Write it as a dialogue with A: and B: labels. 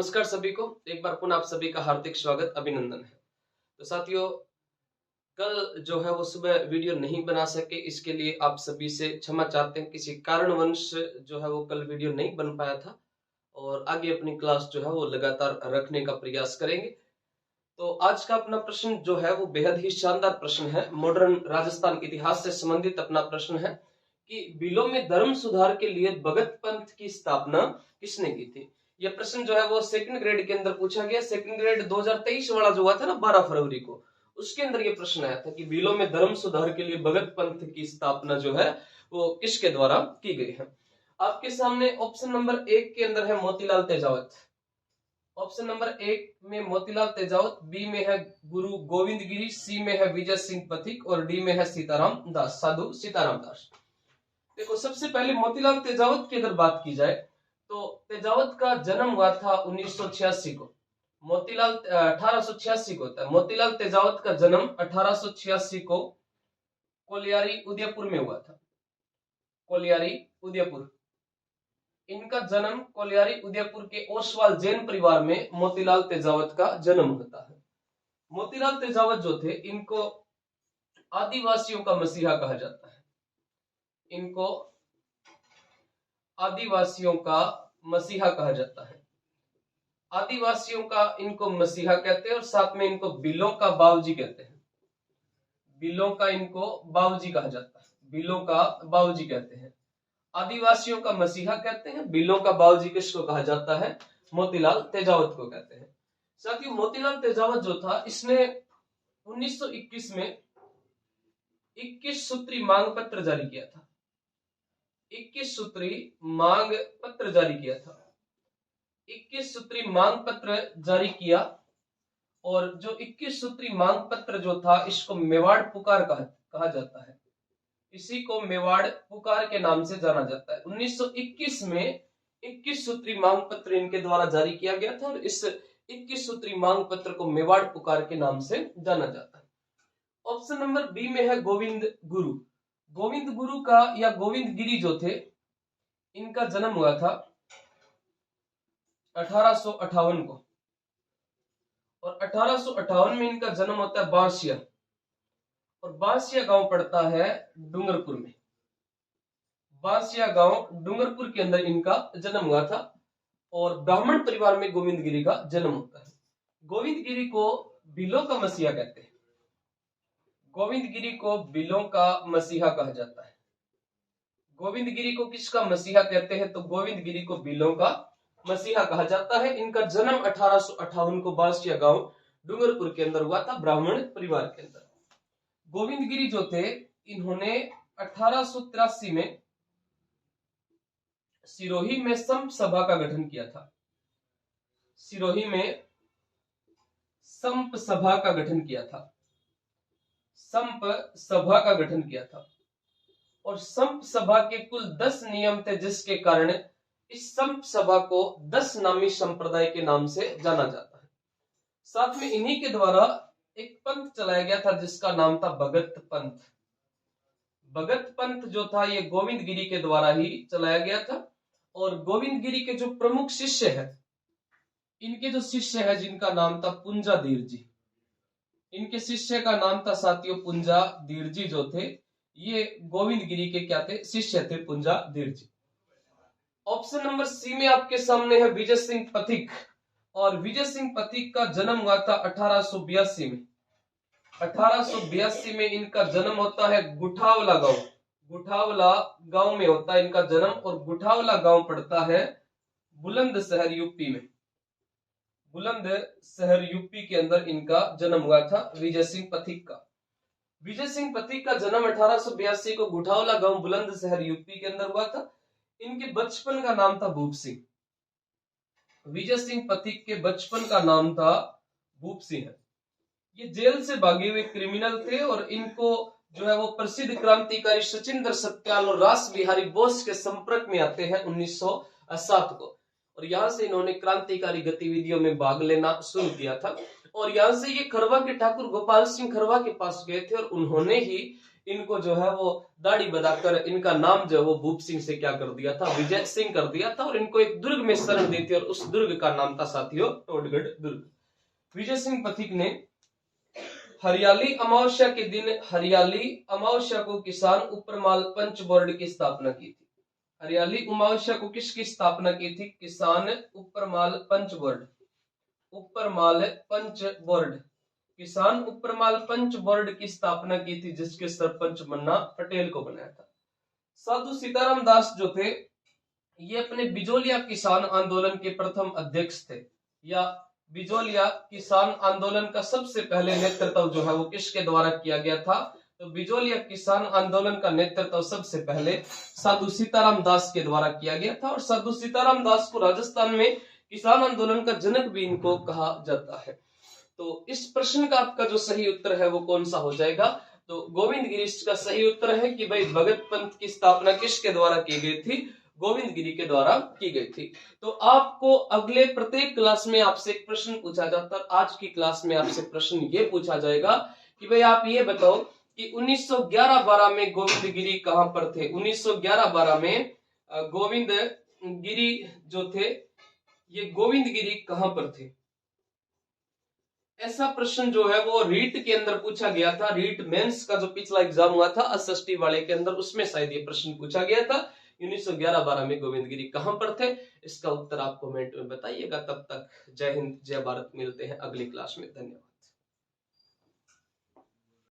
A: नमस्कार सभी को, एक बार पुनः आप सभी का हार्दिक स्वागत अभिनंदन है। तो साथियों, कल जो है वो सुबह वीडियो नहीं बना सके, इसके लिए आप सभी से क्षमा चाहते हैं। किसी कारणवश जो है वो कल वीडियो नहीं बन पाया था और आगे अपनी क्लास जो है वो लगातार रखने का प्रयास करेंगे। तो आज का अपना प्रश्न जो है वो बेहद ही शानदार प्रश्न है। मॉडर्न राजस्थान के इतिहास से संबंधित अपना प्रश्न है कि बिलों में धर्म सुधार के लिए भगत पंथ की स्थापना किसने की थी। यह प्रश्न जो है वो सेकंड ग्रेड के अंदर पूछा गया। सेकंड ग्रेड 2023 वाला जो हुआ था ना 12 फरवरी को, उसके अंदर ये प्रश्न आया था कि बिलों में धर्म सुधार के लिए भगत पंथ की स्थापना जो है वो किसके द्वारा की गई है। आपके सामने ऑप्शन नंबर 1 के अंदर है मोतीलाल तेजावत। ऑप्शन नंबर 1 में मोतीलाल तेजावत, बी में है गुरु गोविंद गिरी, सी में है विजय सिंह पथिक और डी में है सीताराम दास, साधु सीताराम दास। देखो, सबसे पहले मोतीलाल तेजावत की अगर बात की जाए तो तेजावत का जन्म हुआ था 1986 को। मोतीलाल 1886 को होता है। मोतीलाल तेजावत का जन्म 1886 को कोलियारी उदयपुर में हुआ था। कोलियारी उदयपुर, इनका जन्म कोलियारी उदयपुर के ओसवाल जैन परिवार में मोतीलाल तेजावत का जन्म होता है। मोतीलाल तेजावत जो थे, इनको आदिवासियों का मसीहा कहा जाता है। इनको आदिवासियों का मसीहा कहा जाता है। आदिवासियों का इनको मसीहा कहते हैं और साथ में इनको बिलों का बाबूजी कहते हैं। बिलों का इनको बाबूजी कहा जाता है। बिलों का बाबूजी कहते हैं। आदिवासियों का मसीहा कहते हैं। बिलों का बाबूजी किसको कहा जाता है? मोतीलाल तेजावत को कहते हैं। साथियों, मोतीलाल तेजावत जो था, इसने 1921 में 21 सूत्री मांग पत्र जारी किया था। 21 सूत्री मांग पत्र जारी किया था। 21 सूत्री मांग पत्र जारी किया और जो 21 सूत्री मांग पत्र जो था, इसको मेवाड़ पुकार कहा जाता है। इसी को मेवाड़ पुकार के नाम से जाना जाता है। 1921 में 21 सूत्री मांग पत्र इनके द्वारा जारी किया गया था और इस 21 सूत्री मांग पत्र को मेवाड़ पुकार के नाम से जाना जाता है। ऑप्शन नंबर बी में है गोविंद गुरु। गोविंद गुरु का या गोविंद गिरी जो थे, इनका जन्म हुआ था 1858 को और 1858 में इनका जन्म होता है बांसिया, और बांसिया गांव पड़ता है डूंगरपुर में। बांसिया गांव डूंगरपुर के अंदर इनका जन्म हुआ था और ब्राह्मण परिवार में गोविंद गिरी का जन्म होता है। गोविंद गिरी को बिलों का मसीहा कहते हैं। गोविंद गिरी को बिलों का मसीहा कहा जाता है। गोविंद गिरी को किसका मसीहा कहते हैं? तो गोविंद गिरी को बिलों का मसीहा कहा जाता है। इनका जन्म 1858 को बांसिया गांव डूंगरपुर के अंदर हुआ था, ब्राह्मण परिवार के अंदर। गोविंद गिरी जो थे, इन्होंने 1883 में सिरोही में संप सभा का गठन किया था। सिरोही में संप सभा का गठन किया था। संप सभा का गठन किया था और संप सभा के कुल 10 नियम थे, जिसके कारण इस संप सभा को 10 नामी संप्रदाय के नाम से जाना जाता है। साथ में इन्हीं के द्वारा एक पंथ चलाया गया था जिसका नाम था भगत पंथ। भगत पंथ जो था, ये गोविंद गिरी के द्वारा ही चलाया गया था और गोविंद गिरी के जो प्रमुख शिष्य है, इनके जो शिष्य है जिनका नाम था पुंजा धीर जी, इनके शिष्य का नाम था साथियों पुंजा धीर जी जो थे, ये गोविंद गिरी के क्या थे? शिष्य थे, पुंजा धीर जी। ऑप्शन नंबर सी में आपके सामने है विजय सिंह पथिक, और विजय सिंह पथिक का जन्म हुआ था 1882 में। 1882 में इनका जन्म होता है गुठावला गांव। गुठावला गांव में होता है इनका जन्म और गुठावला गांव पड़ता है बुलंदशहर यूपी में। बुलंदशहर यूपी के अंदर इनका जन्म हुआ था विजय सिंह पथिक का। विजय सिंह पथिक का जन्म 1882 को गुठावला गांव बुलंदशहर यूपी के अंदर हुआ था। इनके बचपन का नाम था भूप सिंह। विजय सिंह पथिक के बचपन का नाम था भूप सिंह। ये जेल से भागे हुए क्रिमिनल थे और इनको जो है वो प्रसिद्ध क्रांतिकारी सचिंद्र सत्याल और रास बिहारी बोस के संपर्क में आते हैं 1907 को, और यहां से इन्होंने क्रांतिकारी गतिविधियों में भाग लेना शुरू किया था। और यहां से ये खरवा के ठाकुर गोपाल सिंह खरवा के पास गए थे और उन्होंने ही इनको जो है वो दाढ़ी बनाकर इनका नाम जो है वो भूप सिंह से क्या कर दिया था, विजय सिंह कर दिया था, और इनको एक दुर्ग में शरण दी थी और उस दुर्ग का नाम था साथियों टोडगढ़ दुर्ग। विजय सिंह पथिक ने हरियाली अमावस्या के दिन हरियाली अमावस्या को किसान उपरमाल पंच बोर्ड की स्थापना की थी। हरियाली अमावस्या को किसकी स्थापना की थी? किसान उपरमाल पंच बोर्ड, उपरमाल पंच बोर्ड, किसान उपरमाल पंच बोर्ड की स्थापना की थी, जिसके सरपंच मन्ना पटेल को बनाया था। साधु सीताराम दास जो थे ये अपने बिजोलिया किसान आंदोलन के प्रथम अध्यक्ष थे, या बिजोलिया किसान आंदोलन का सबसे पहले नेतृत्व जो है वो किसके द्वारा किया गया था? तो बिजोलिया किसान आंदोलन का नेतृत्व सबसे पहले साधु सीताराम दास के द्वारा किया गया था, और साधु सीताराम दास को राजस्थान में किसान आंदोलन का जनक भी इनको कहा जाता है। तो इस प्रश्न का आपका जो सही उत्तर है वो कौन सा हो जाएगा? तो गोविंद गिरी का सही उत्तर है कि भाई भगत पंथ की स्थापना किसके द्वारा की गई थी? गोविंद गिरी के द्वारा की गई थी। तो आपको अगले प्रत्येक क्लास में आपसे एक प्रश्न पूछा जाता है। आज की क्लास में आपसे प्रश्न ये पूछा जाएगा कि भाई आप ये बताओ कि 1911-12 में गोविंद गिरी कहां पर थे? 1911-12 में गोविंद गिरी जो थे ये गोविंद गिरी कहां पर थे? ऐसा प्रश्न जो है वो रीट के अंदर पूछा गया था। रीट मेंस का जो पिछला एग्जाम हुआ था एसएसटी वाले के अंदर, उसमें शायद ये प्रश्न पूछा गया था 1911-12 में गोविंद गिरी कहां पर थे। इसका उत्तर आप कमेंट में बताइएगा। तब तक जय हिंद जय भारत, मिलते हैं अगली क्लास में। धन्यवाद।